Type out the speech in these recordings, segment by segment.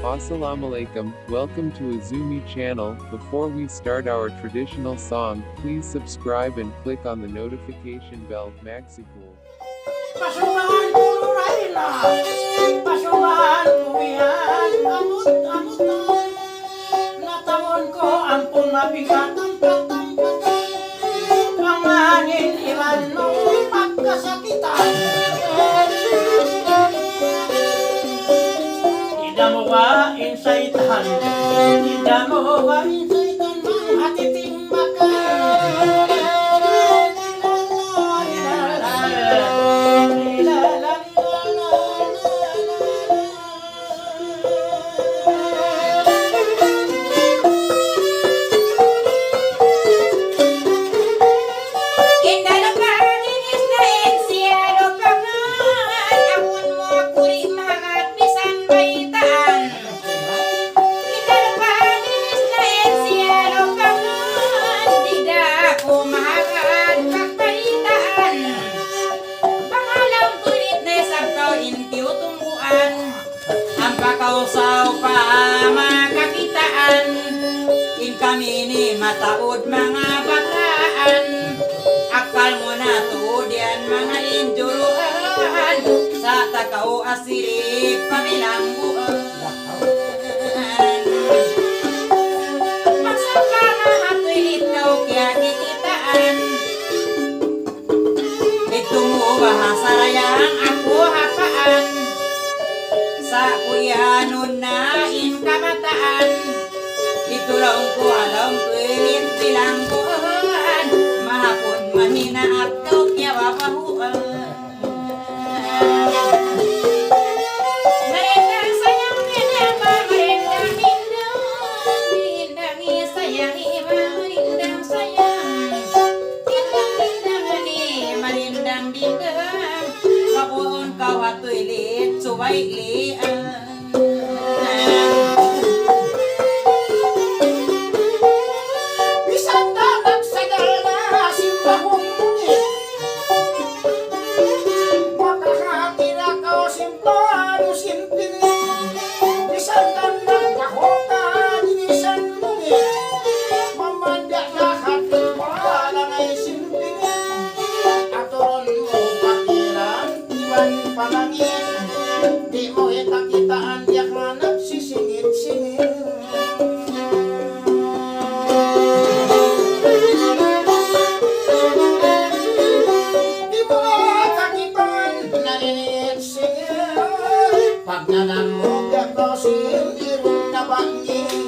Assalamualaikum, welcome to Azumi channel. Before we start our traditional song, please subscribe and click on the notification bell. Maxipul. Pasubahan ko rin na, pasubahan ko yan, amot-amot na natamon ko, ampun mabigat ang patang-patang, pangangin ilan nung pagkasakitan. Ida mo ka insaitan, ida mo ka insaitan, mang hatiting makan. Kausaw pa makakitaan, kami ni mataod mga bataan, akal mo na tuod yan mga injuruan, sa takaw asiri pamilangguan. Magsaka mahatoy ikaw kaya kikitaan, ito mo bahasarayang ako hapaan, sa kuyanon na inkabataan, itulong ko alam tuwing bilangguan, mahapon mahina at kau kya babahuan. Marindang sayang inaba, marindang dindang sayang iba, marindang sayang dindang ni, marindang dindang, kapuon kau hatoy lit, suway lian. Di mo itakitaan diyak nga nagsisingit-singit. Di mo itakitaan naninit-singit, pag nanamog ako sindirong nabangin.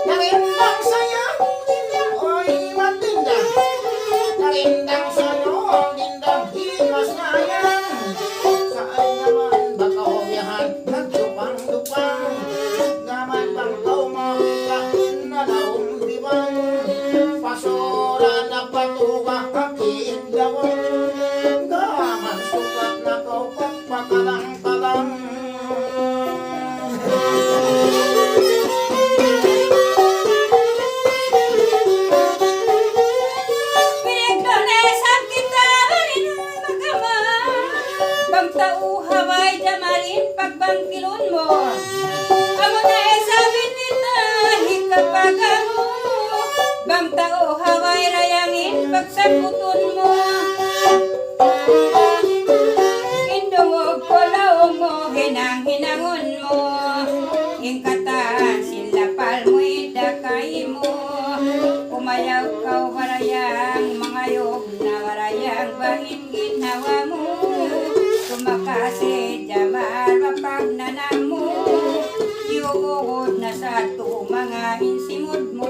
Narindang sayang dindang, oy matindang, narindang sayang dindang, himas na yan. Saan naman ba kauyahan, nagdupang-dupang, naman bang kau makilain na naumdiban, pasura na patuga kakiindawan, gaman sukat na kau pagpakalang-kalang. Haway jamarin pagbangkilon mo, amo na esabin nita hikapagamu, bang tao haway rayangin pagsabuton mo, indungog kolaong mo, hinang-hinangon mo, ingkatan silapal mo idakay mo, umayaw kau warayang mangayog na warayang bahin ginawa mo, makasih jamal mapag nanamu, yuod na sa to mga insimod mo.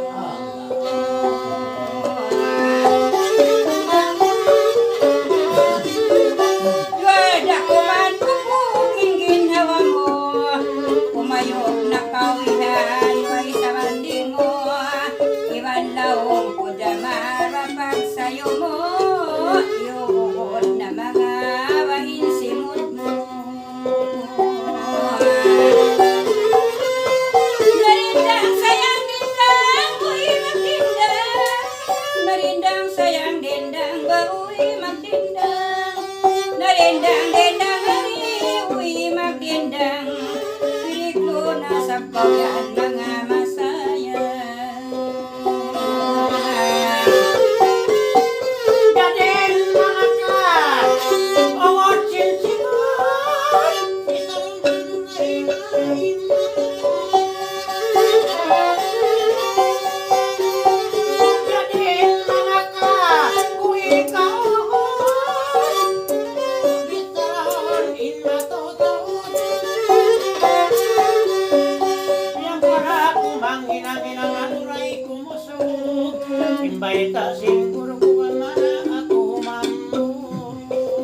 Wada ko man kukuking ginawa mo, umayog na kawihan, way sa banding mo, iwan laong ko jamal mapag sayo mo, yuod na mga insimod mo. Narindang sayang dindang, uy magdindang, narindang sayang dindang, ba uy magdindang. sa pawyan mga masaya. Dadin mga ka, awat sinsiman, isang manunayin. Dadin mga ka, kung ikaw bitaon in matutuon. Yang para kumanghinang-hinang anuray kumusog, imbay ta siguro ko mana ako mammo.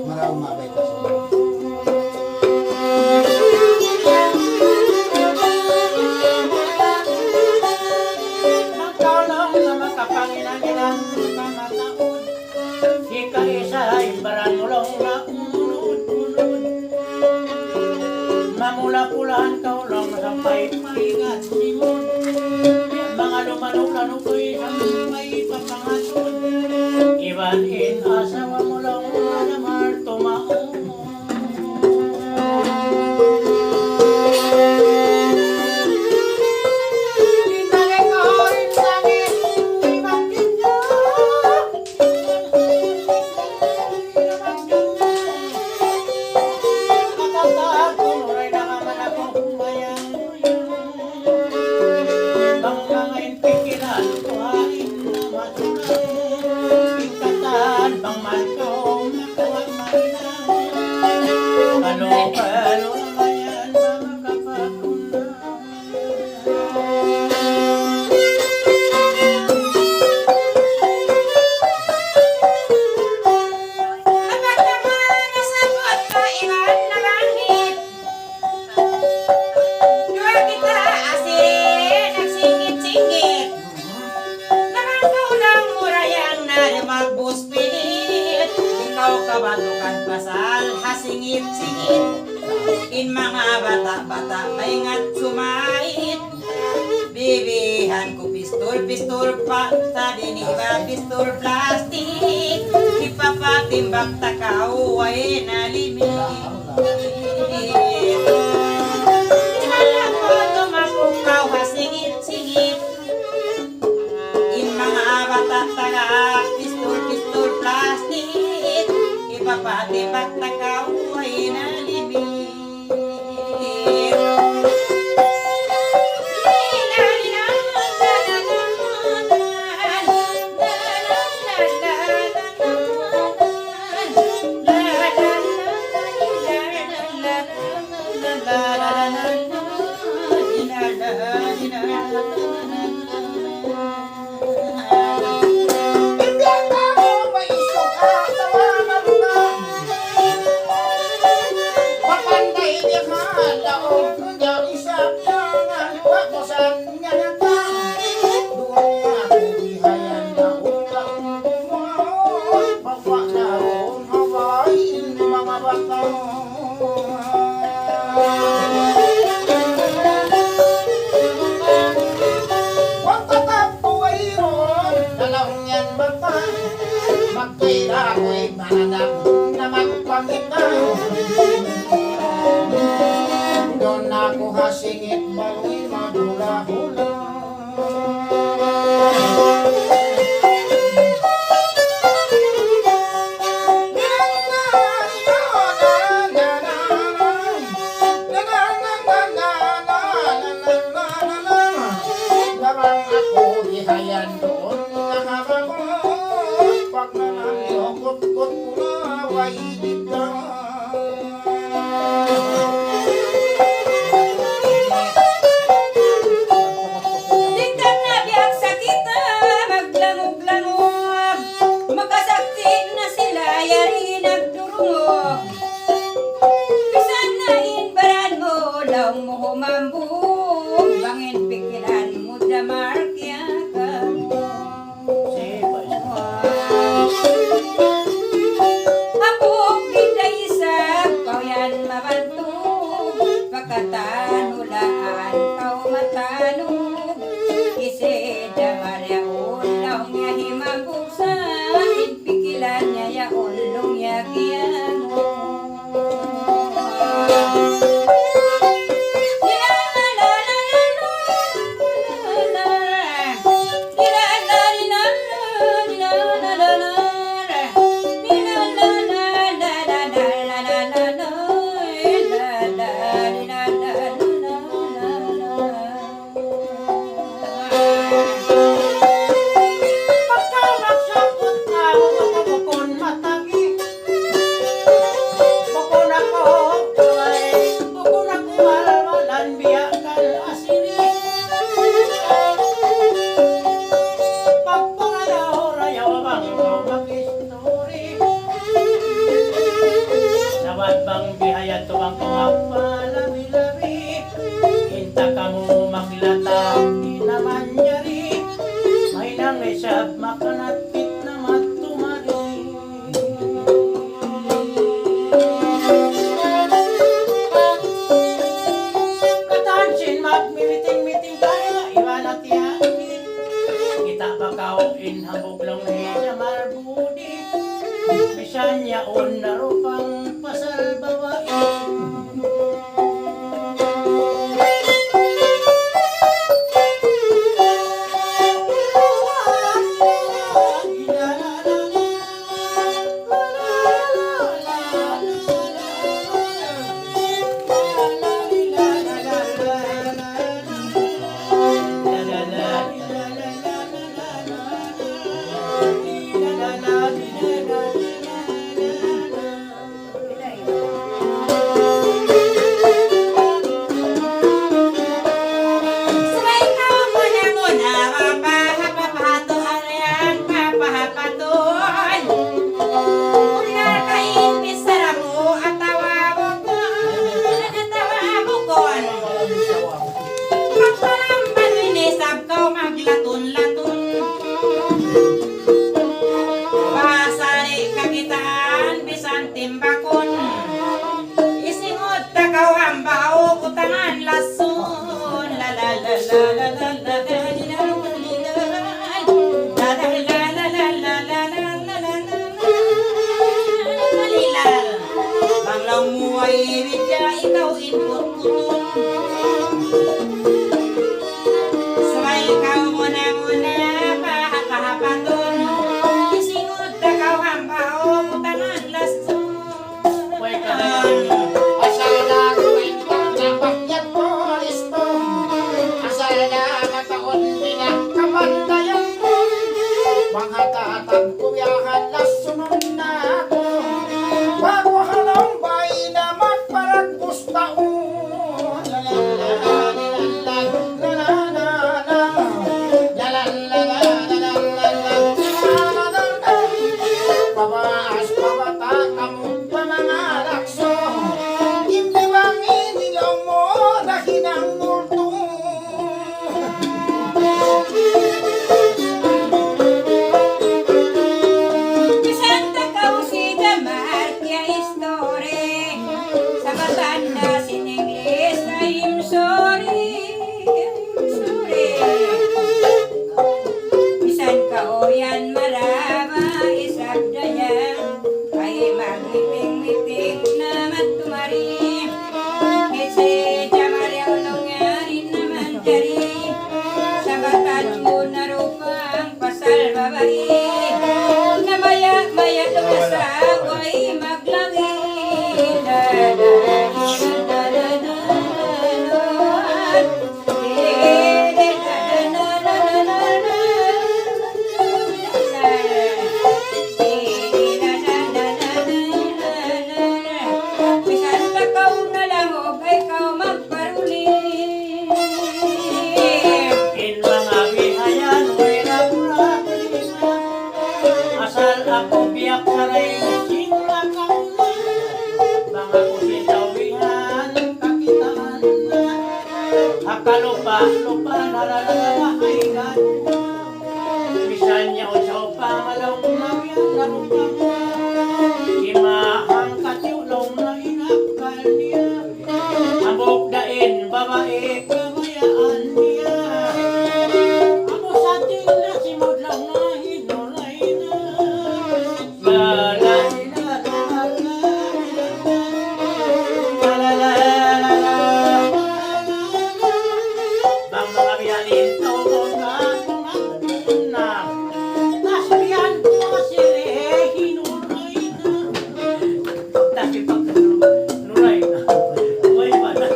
Marang mabay ka sa Magkaulong na makapanginang-inang kamataon, ika-isa imbaran mulong na umunod-unod. Mamula-pulaan kaulong sampay pahingat simon, mga lumanulan uko'y sampay papangasod. Iban in asawa mulong namar tumaon. Kabatukan pasal hasingit-singit in mga bata-bata maingat sumait bibihan ko pistol pa sa diniba pistol plastik ipapatimbak takaw ay nalimit alam ko tumapukaw hasingit-singit in mga bata-taga pistol plastik ipapatimbak takaw ay nalimit doon ako hasingit baloy madula-hula. Labang ako ihayan doon nakabangon pag nananokot-kot ko na wailip lang. Tingnan na biyak sa kita, maglangog-langog. Makasakti na sila, yari nagdurungog. Bisan na inbaran mo, laong mo humambog. Bangin pikiran mo, damarkya ka mo. Apok kita isa, kau yan mabantog. Pagkatan hulaan, kau matanong. Isi damar ya ulong ya himabuksa. Pikilan niya ya ulong ya kiyango. mo maglata, di naman nyari. May nangisab makanatpit na matumari. Katansin magmimiting-miting tayo, iwan at yan. Kita bakaw inhabog lang niya marbudi. Bisan yaon na rupang pasal bawain. Sabay ka muna, mapahapapato halayan, papahapatuan. Una kain pisara mo, atawabukon. Pagpalamban winisab ka, maglatun-latun. Pasari kakitaan, bisan timbakon. Isingot takaw hambao, utangan lasun. La la la la la la la la la Banglaw mo ay ibigya, ikaw input-putun. Sabay ikaw muna, pahapatun. Isingot takaw hambao, utangan lasun. Way ka na yan. Asal na kwentang napakyan mo listo. Asal na mataon pinakamandayan mo. Mga tatag kuyahan na sunod na ako. Bago halang bay na magparagpustaon. La la la la la la la la la. La la la la la la la la. La la la. Pabaas pabata kamu pa mga lakso. Imdiwang inilaw mo dahil ang multo. Bisan takaw si Damar, kaya istore. Sa batanda sininglis na I'm sorry. Bisan kaoyan maraba, isab dayan. Ay magmiting-miting na matumari. Kasi Damar yaw nungyarin naman jari. Sa batan mo na rupang pasal babae. Na maya-maya tumasaw ay maglagi. Bisan takaw na lahog ay ikaw magparuli. In mga bihayan, way nagurapin. Asal ako biyak saray sing makauna. Mga kusitawihan, kakitaan na. Akalupa-lupa, nalalalahay ka. Bisan niya o sa pangalong nagyan na rupang. Imahang katiulong na inakal niya. Abog dain, babae, kabayaan niya. Amo sa tingla, simod lang na hinulay na. Lalay na, bang mga biyanin, tawag na na. Nasbihan ko sila, hinulay na. Pagdaki pagdulay na. Uy, mana?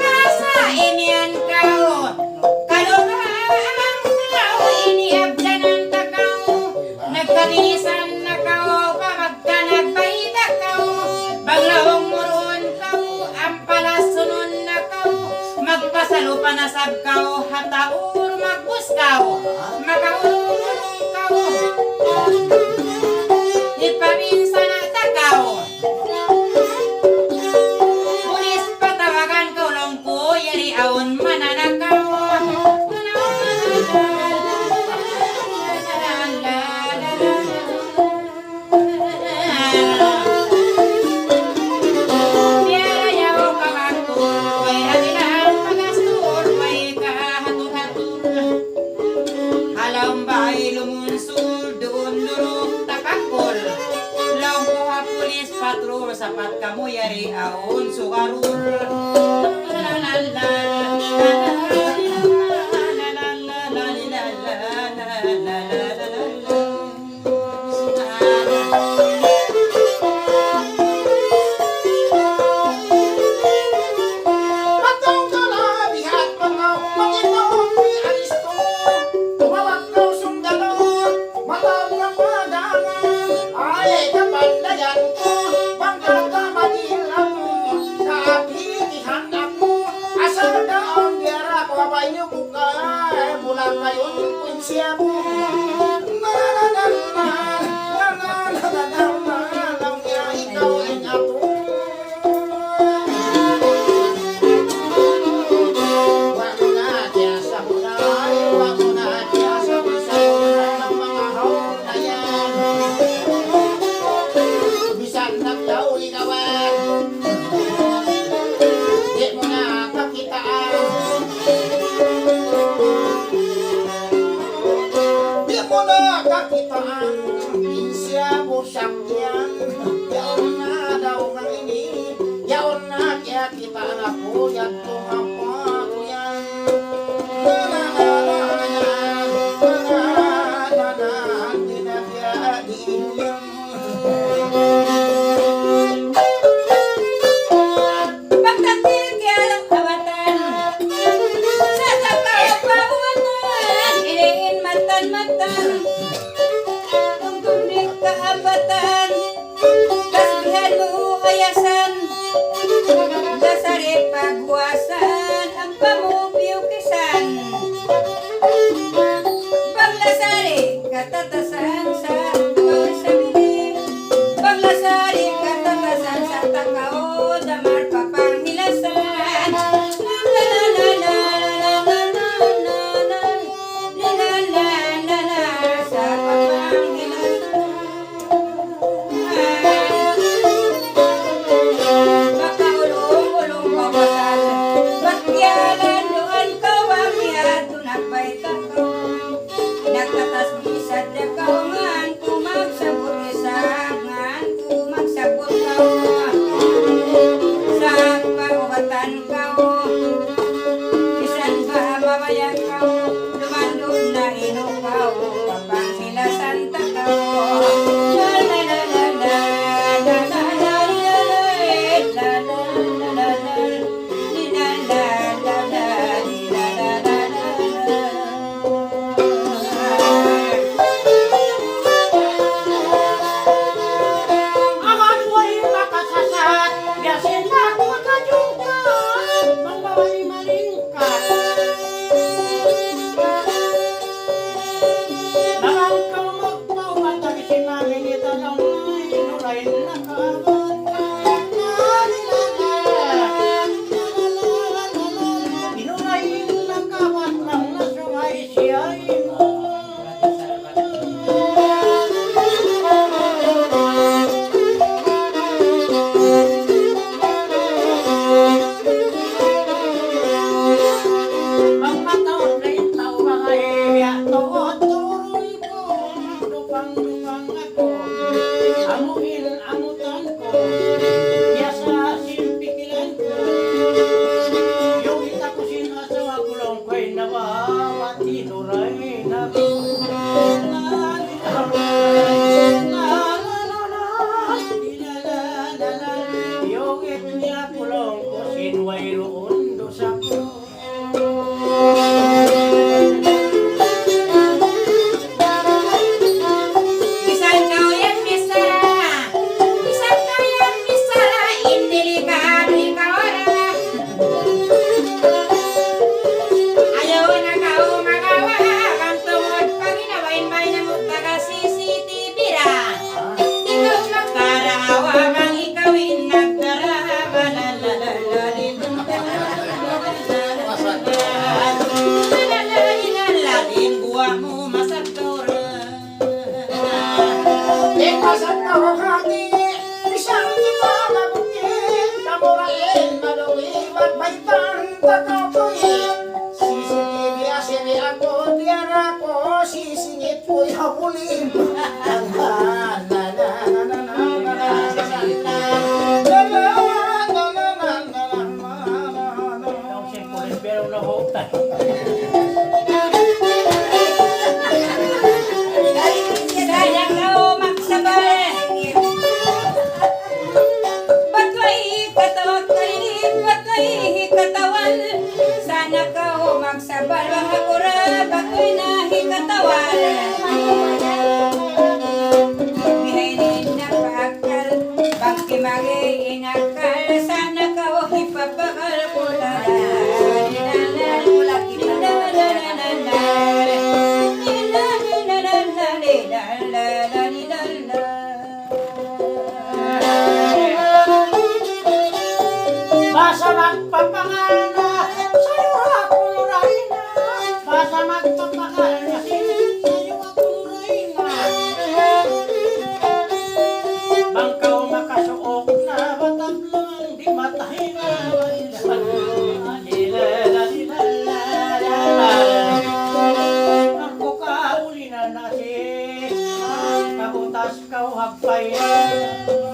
Pasa inian kau, kaluhaan kau iniabdanan ta kau, nagkanisan na kau, pamagka nagbayda kau, banglawang muron kau, ampalasunon na kau, magpasalupa na sab kau, hataur magbus kau, makaulong kau, ipabinsa na ta kau, Biarayaw kamatur, way adilan magastur, way kahatur-hatur. Halang bahay lumunsul, doon lurok takakol. Laong kuha pulis patrol, sapat kamu yari aon sukarul. Matang kalabihan mga Panginoon ni Aristo, tumawag daw sundalo, matawag ng madangan, ay kapandayan ko, pagkakamadil ako, kaapitihan ako, asal na ang biyara, pababay niyo bukay, mula ngayon pinsya mo. Ikaw ang ato. Wag mo na diya sa kulay, wag mo na diya sa kulay ng mga haon na yan. Bisan naglaw ikawan, di mo na kakitaan. Di mo na kakitaan, pinsya mo sakyan. Yaon na daw ng ini, yaon na kaya kita ako, yan tumapa ko yan. Pagdating kaya ang kawatan, sa takapawatan, iniin matan-matan. Ang tumdik kaabatan, kasbihan mo ayasan, dasari pagwasan, ang pamupiyong kisan. Paglasari, katatasan sa tuwang sabili. Paglasari, katatasan sa takao, damar papanghilasan. La la la la la la la la la la la la la sa papanghilasan. Makaulong-ulong pawatan, bakyalan doon kawamihan, tunapay takaw. Nagtatas bisad na kaungan, kumagsabot isangan, kumagsabot kawa. Sa pagwatan kao, bisan ba mabayan kao, lumandog na inukaw, papanghilasan takaw. La la la la la, la la la la la, la la la la la, li la la la la, li la la la la la. Aman mo'y makasasat, biyasin ako kajukan, mambaway malingkat. Nangangkaw magpawat, tagisin namin itanong na inuray na kaabot. Inuray na kawat ng nasungay siya'y mo. Magpataon rin tao mga iya, tuot-turun ko, lupang-lupang ako. Amuhin, amutan ko, magpapangana sa'yo ako Lorayna. Basta magpapangana sa'yo ako Lorayna. Bangkaw makasuok na batablang di matahinga. Ako kauli na nasi kabutas kau hagpayan.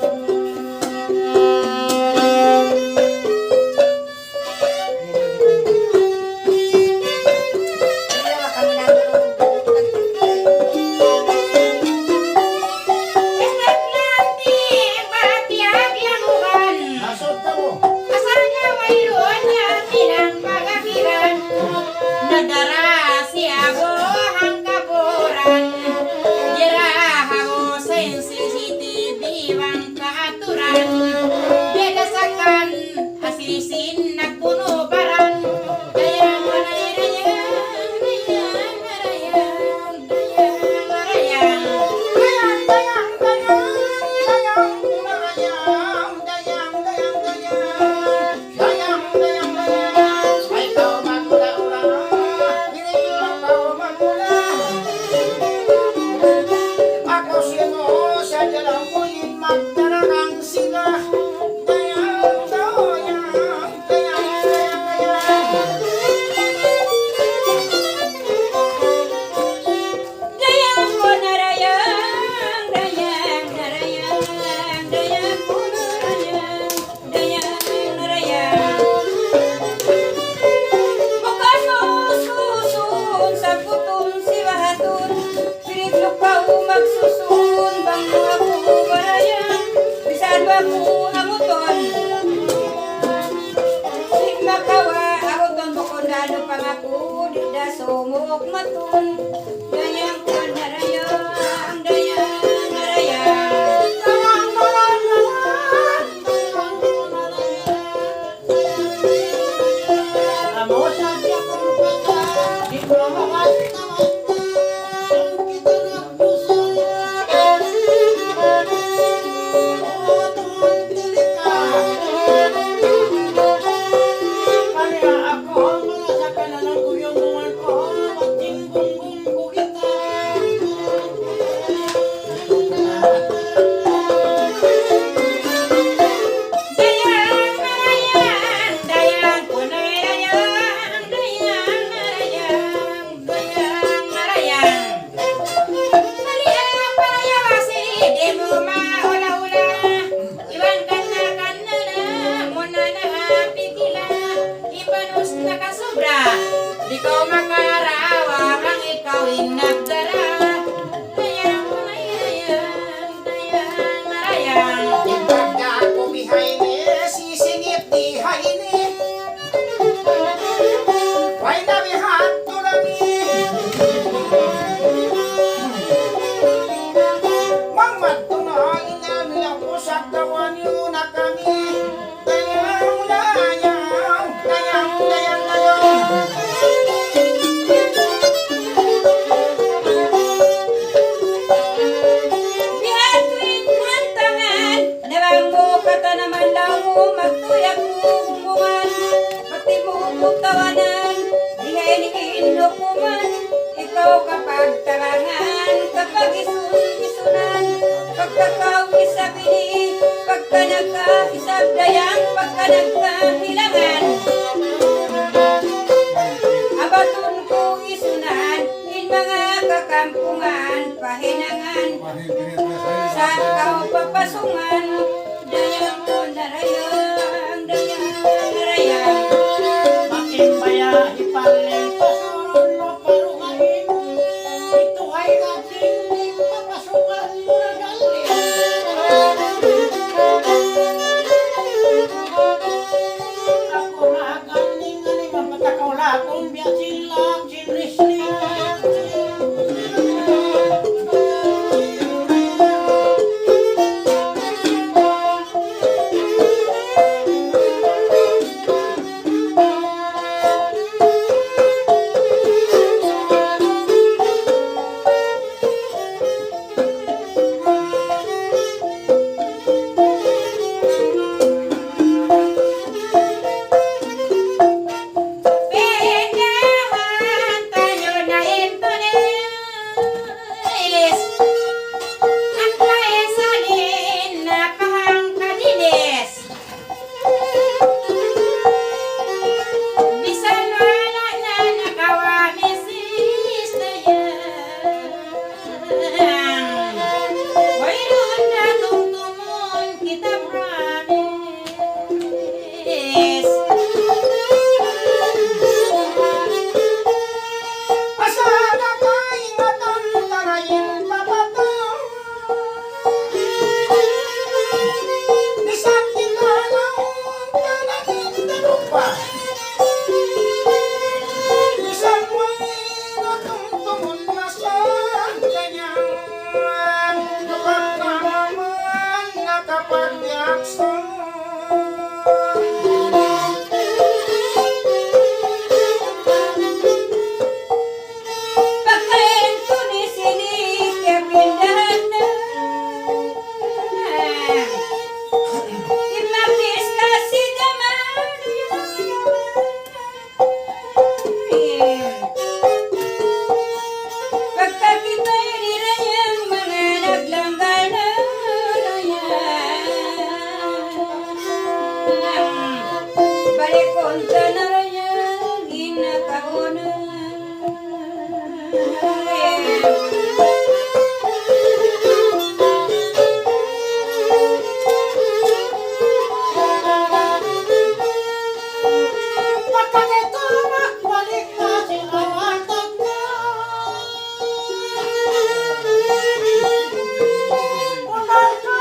pagdiakson. Pagkain ko ni sini kepindahan na Imapis kasi naman Pagka kita'y nirayang mga naglanggal na balik konta na rayang ginakauna Pagkakita magbalik na si awatag na. Unay ka,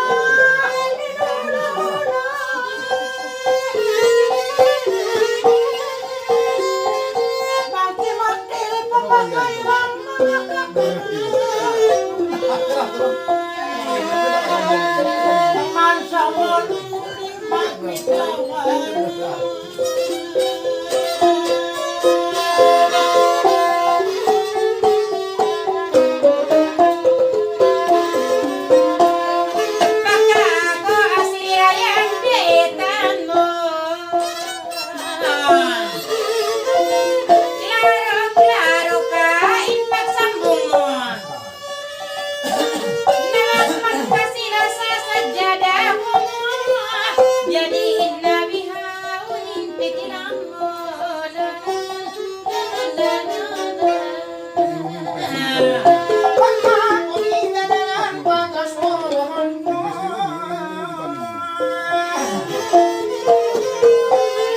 inununa. Magti-magtil papagay ng mga kapatid. Man sa waluling magbitawan. Pagka ako asirayang biitan mo Klaro-klaro ka ipagsambong mo Nalasman ka sila sa sadyada mo Jadiin na bihawin pikiran mo La la la la la Pagkakulina na ang pagkasuhan mo.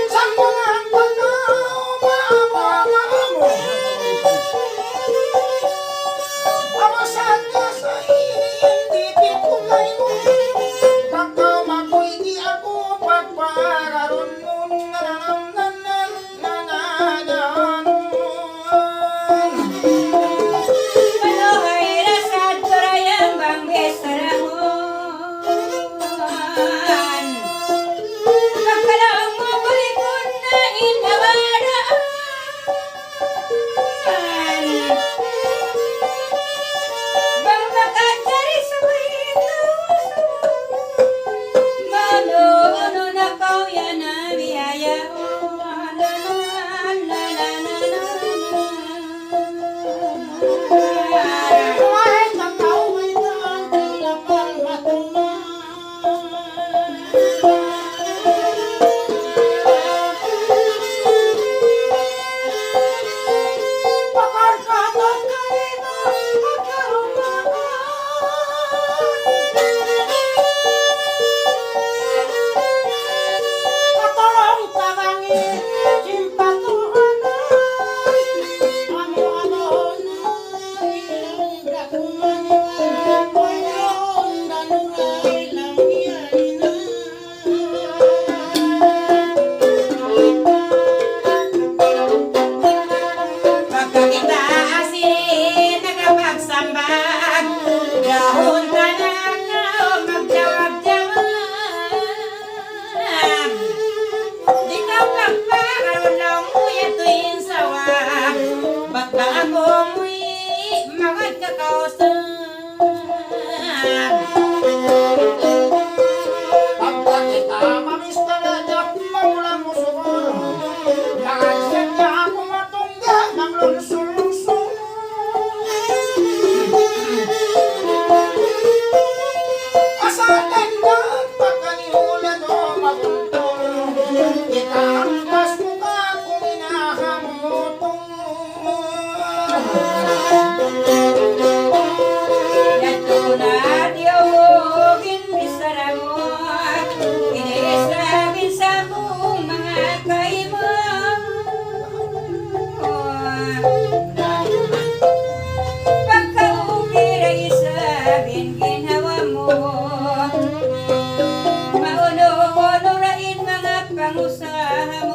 Sa mga tanaw, maamo. Awasan niya sa hindi pitulay mo. Baka makoy di ako pagpararon mo. Panohay rasad turayang bang besarahon Pagkalaang mo balikon na inawadaan Bang makadari sa ito Mano na kau yan na biyaya La la la la la la Kahit ang kaumay na ang tilapang matunan. Pagkarkatan kayo na pagkarumahan. Katulong tabangin, simpatuhanan. Ano-ano na ilang dakuman ko'y yun danuray lang yan na. Pagkakita asin nagapagsambag Dahon ka na ikaw magjawab-jawab Di ka pagpakaroon lang uya tuwing sawag Ba't ba ako mo'y magad kakausap Pagka kita mamista na jak maulang musuh. Nakaisip niya ako matungga ng lungsong-lungsong. Asalan na pagkaniulan o mabuntong. Itaampas mo ka kung inahamotong. Yato na diawogin bisara mo Iniislagin sa buong mga kaimo Pagka-ukira isabin ginawa mo Mauno-uno rain mga pangusaha